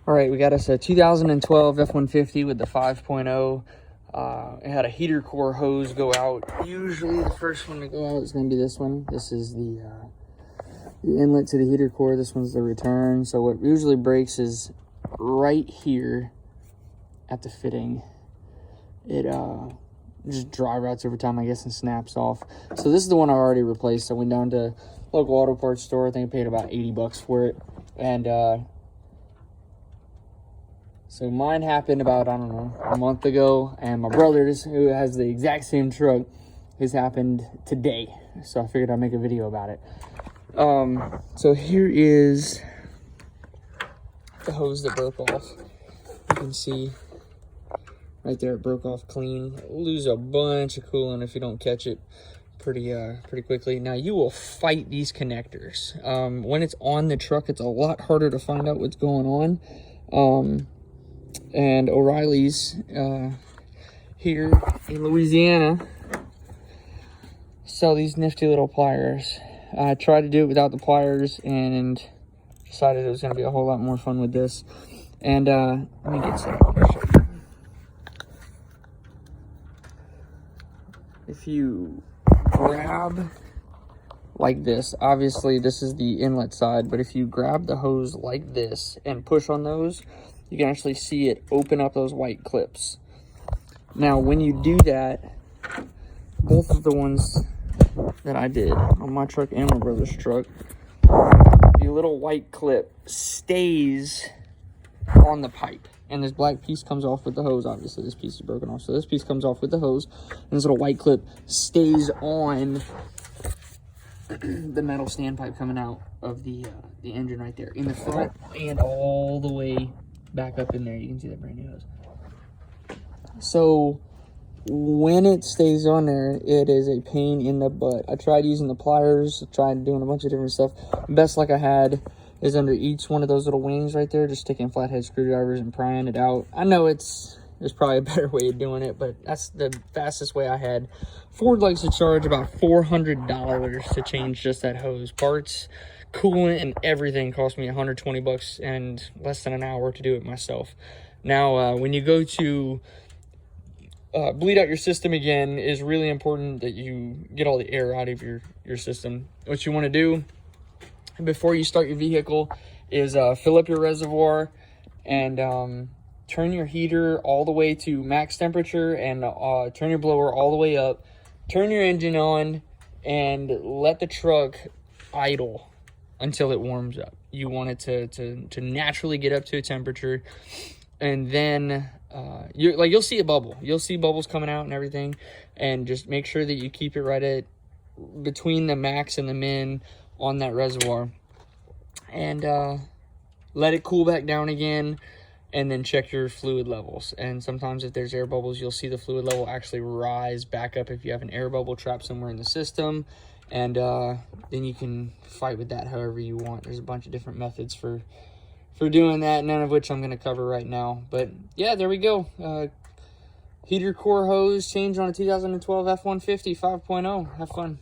All right, we got us a 2012 F150 with the 5.0. It had a heater core hose go out. Usually the first one to go out is going to be this one. This is the inlet to the heater core. This one's the return. So what usually breaks is right here at the fitting. It just dry rots over time, I guess, and snaps off. So this is the one I already replaced. I went down to local auto parts store. I think I paid about 80 bucks for it. And so mine happened about, I don't know, a month ago. And my brother's, who has the exact same truck, his happened today. So I figured I'd make a video about it. So here is the hose that broke off. You can see right there, it broke off clean. It'll lose a bunch of coolant if you don't catch it pretty quickly. Now you will fight these connectors. When it's on the truck, it's a lot harder to find out what's going on. And O'Reilly's here in Louisiana sell these nifty little pliers. I tried to do it without the pliers and decided it was going to be a whole lot more fun with this. And let me get set up. If you grab like this, obviously this is the inlet side, but if you grab the hose like this and push on those, you can actually see it open up those white clips. Now, when you do that, both of the ones that I did on my truck and my brother's truck, the little white clip stays on the pipe. And this black piece comes off with the hose. Obviously, this piece is broken off. So this piece comes off with the hose. And this little white clip stays on the metal standpipe coming out of the engine right there. In the front and all the way back up in there. You can see that brand new hose. So when it stays on there, it is a pain in the butt. I tried using the pliers, tried doing a bunch of different stuff. Best luck I had is under each one of those little wings right there, just sticking flathead screwdrivers and prying it out. I know there's probably a better way of doing it, but that's the fastest way I had. Ford likes to charge about $400 to change just that hose. Parts, coolant, and everything cost me 120 bucks and less than an hour to do it myself. Now, when you go to bleed out your system again, is really important that you get all the air out of your system. What you want to do before you start your vehicle is fill up your reservoir and turn your heater all the way to max temperature and turn your blower all the way up. Turn your engine on and let the truck idle until it warms up. You want it to naturally get up to a temperature, and then you'll see a bubble. You'll see bubbles coming out and everything, and just make sure that you keep it right at between the max and the min on that reservoir, and let it cool back down again, and then check your fluid levels. And sometimes if there's air bubbles, you'll see the fluid level actually rise back up if you have an air bubble trapped somewhere in the system. And then you can fight with that however you want. There's a bunch of different methods for doing that, none of which I'm going to cover right now. But yeah, there we go. Heater core hose change on a 2012 F150 5.0. Have fun.